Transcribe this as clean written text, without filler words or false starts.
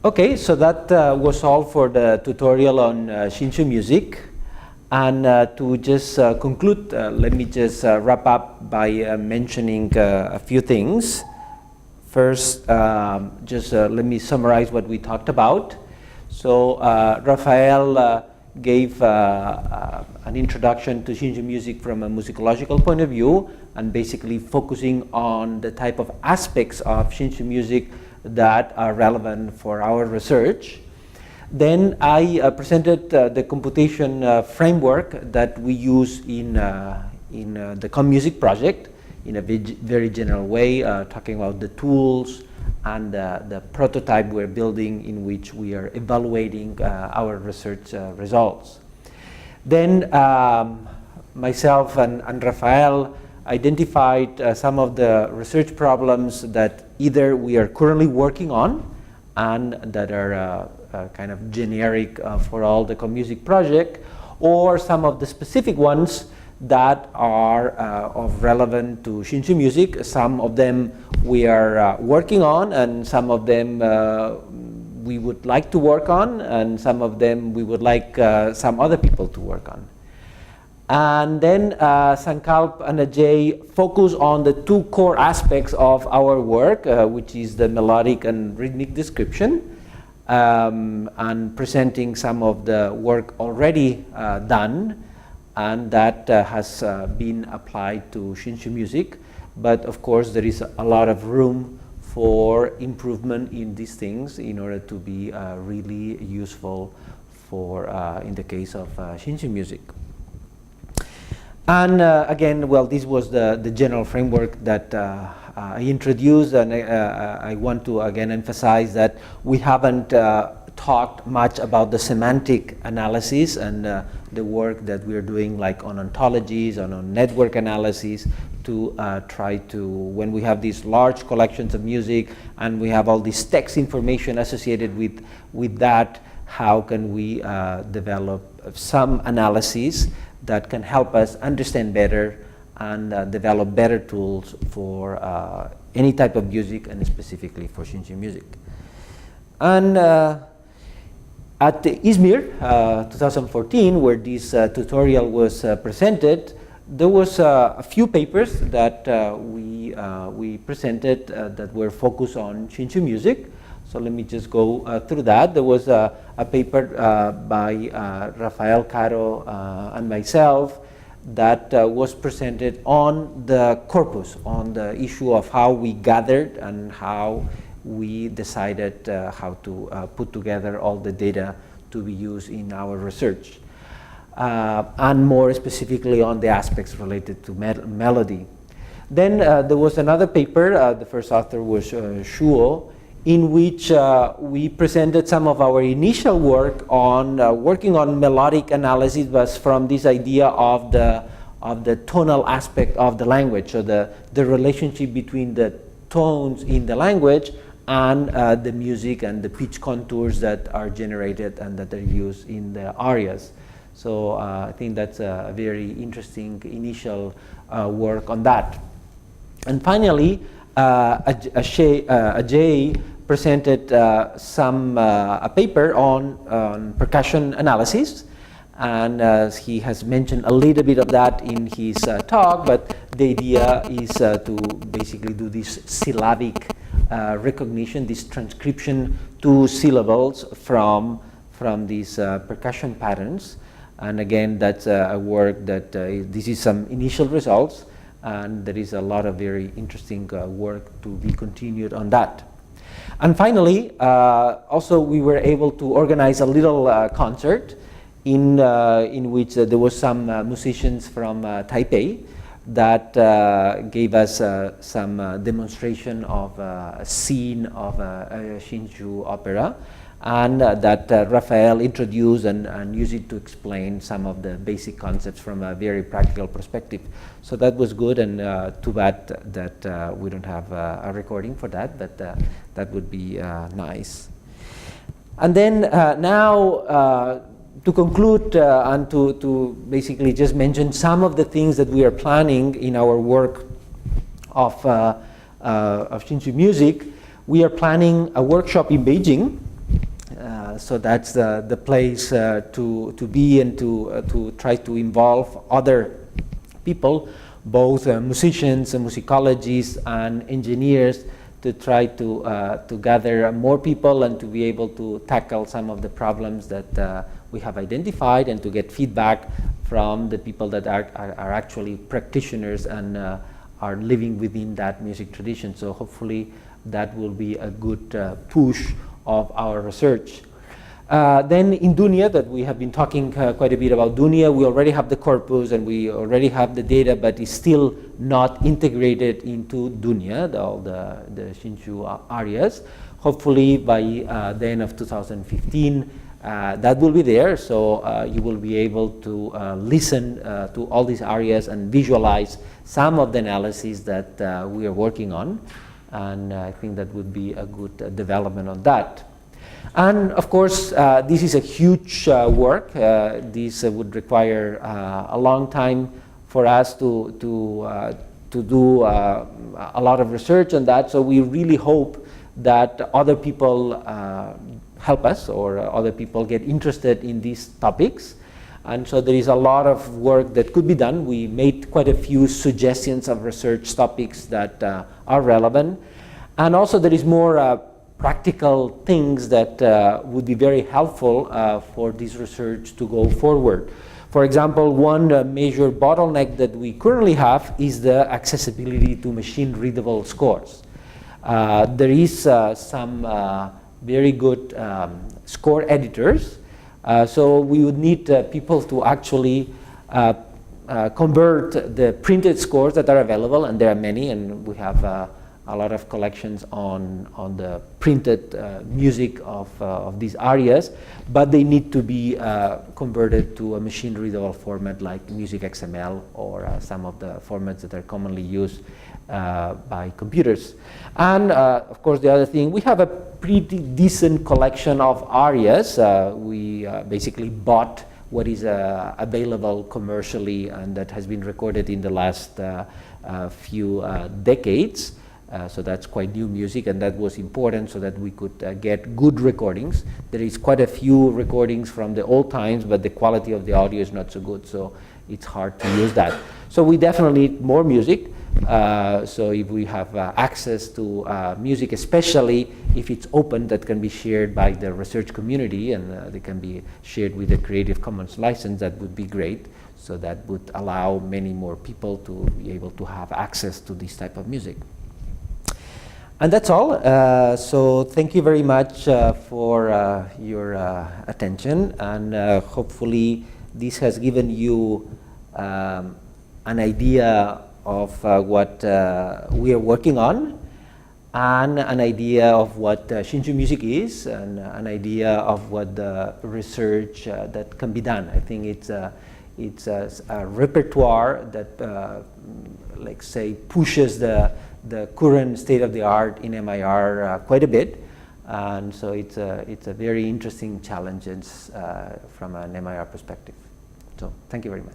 Okay, so that was all for the tutorial on Xingju music. And to just conclude, let me just wrap up by mentioning a few things. First, just let me summarize what we talked about. So Rafael gave an introduction to Xingju music from a musicological point of view, and basically focusing on the type of aspects of Xingju music that are relevant for our research. Then I presented the computation framework that we use in the CompMusic project in a very general way, talking about the tools and the prototype we're building in which we are evaluating our research results. Then myself and Rafael identified some of the research problems that either we are currently working on and that are kind of generic for all the CompMusic project, or some of the specific ones that are of relevant to Xingju music. Some of them we are working on, and some of them we would like to work on, and some of them we would like some other people to work on. And then Sankalp and Ajay focus on the two core aspects of our work, which is the melodic and rhythmic description, and presenting some of the work already done and that has been applied to Xingju music. But of course there is a lot of room for improvement in these things in order to be really useful for in the case of Xingju music. And again, well, this was the general framework that I introduced, and I want to again emphasize that we haven't talked much about the semantic analysis and the work that we're doing, like on ontologies and on network analysis, to try to, when we have these large collections of music and we have all this text information associated with that, how can we develop some analysis that can help us understand better and develop better tools for any type of music, and specifically for Xingju music. And at Izmir 2014, where this tutorial was presented, there was a few papers that we presented that were focused on Xingju music. So let me just go through that. There was a paper by Rafael Caro and myself that was presented on the corpus, on the issue of how we gathered and how we decided how to put together all the data to be used in our research. And more specifically on the aspects related to melody. Then there was another paper, the first author was Shuo, in which we presented some of our initial work on working on melodic analysis, but from this idea of the tonal aspect of the language, so the relationship between the tones in the language and the music and the pitch contours that are generated and that are used in the arias. So I think that's a very interesting initial work on that. And finally, Ajay presented a paper on percussion analysis, and he has mentioned a little bit of that in his talk, but the idea is to basically do this syllabic recognition, this transcription to syllables from these percussion patterns. And again, that's a work that this is some initial results, and there is a lot of very interesting work to be continued on that. And finally, also we were able to organize a little concert in which there was some musicians from Taipei that gave us some demonstration of a scene of a Xingju opera, and that Rafael introduced and used it to explain some of the basic concepts from a very practical perspective. So that was good, and too bad that we don't have a recording for that, but that would be nice. And then now, to conclude and to basically just mention some of the things that we are planning in our work of Xingju music, we are planning a workshop in Beijing so that's the place to be and to try to involve other people, both musicians and musicologists and engineers, to try to gather more people and to be able to tackle some of the problems that we have identified, and to get feedback from the people that are actually practitioners and are living within that music tradition. So hopefully that will be a good push of our research. Then in Dunia, that we have been talking quite a bit about Dunia, we already have the corpus and we already have the data, but it's still not integrated into Dunia, all the Xinju arias. Hopefully by the end of 2015, that will be there, so you will be able to listen to all these arias and visualize some of the analyses that we are working on, and I think that would be a good development on that. And of course, this is a huge work. This would require a long time for us to do a lot of research on that, so we really hope that other people help us, or other people get interested in these topics. And so there is a lot of work that could be done. We made quite a few suggestions of research topics that are relevant. And also there is more practical things that would be very helpful for this research to go forward. For example, one major bottleneck that we currently have is the accessibility to machine-readable scores. There is some very good score editors, so we would need people to actually convert the printed scores that are available, and there are many, and we have a lot of collections on the printed music of these arias, but they need to be converted to a machine-readable format like Music XML or some of the formats that are commonly used by computers. And of course, the other thing, we have a pretty decent collection of arias. We basically bought what is available commercially and that has been recorded in the last few decades. So that's quite new music, and that was important so that we could get good recordings. There is quite a few recordings from the old times, but the quality of the audio is not so good, so it's hard to use that. So we definitely need more music. So if we have access to music, especially if it's open, that can be shared by the research community, and they can be shared with the Creative Commons license, that would be great. So that would allow many more people to be able to have access to this type of music. And that's all. So thank you very much for your attention, and hopefully this has given you an idea of what we are working on, and an idea of what Xinju music is, and an idea of what the research that can be done. I think it's a repertoire that, like say, pushes the current state of the art in MIR quite a bit, and so it's a very interesting challenge from an MIR perspective. So thank you very much.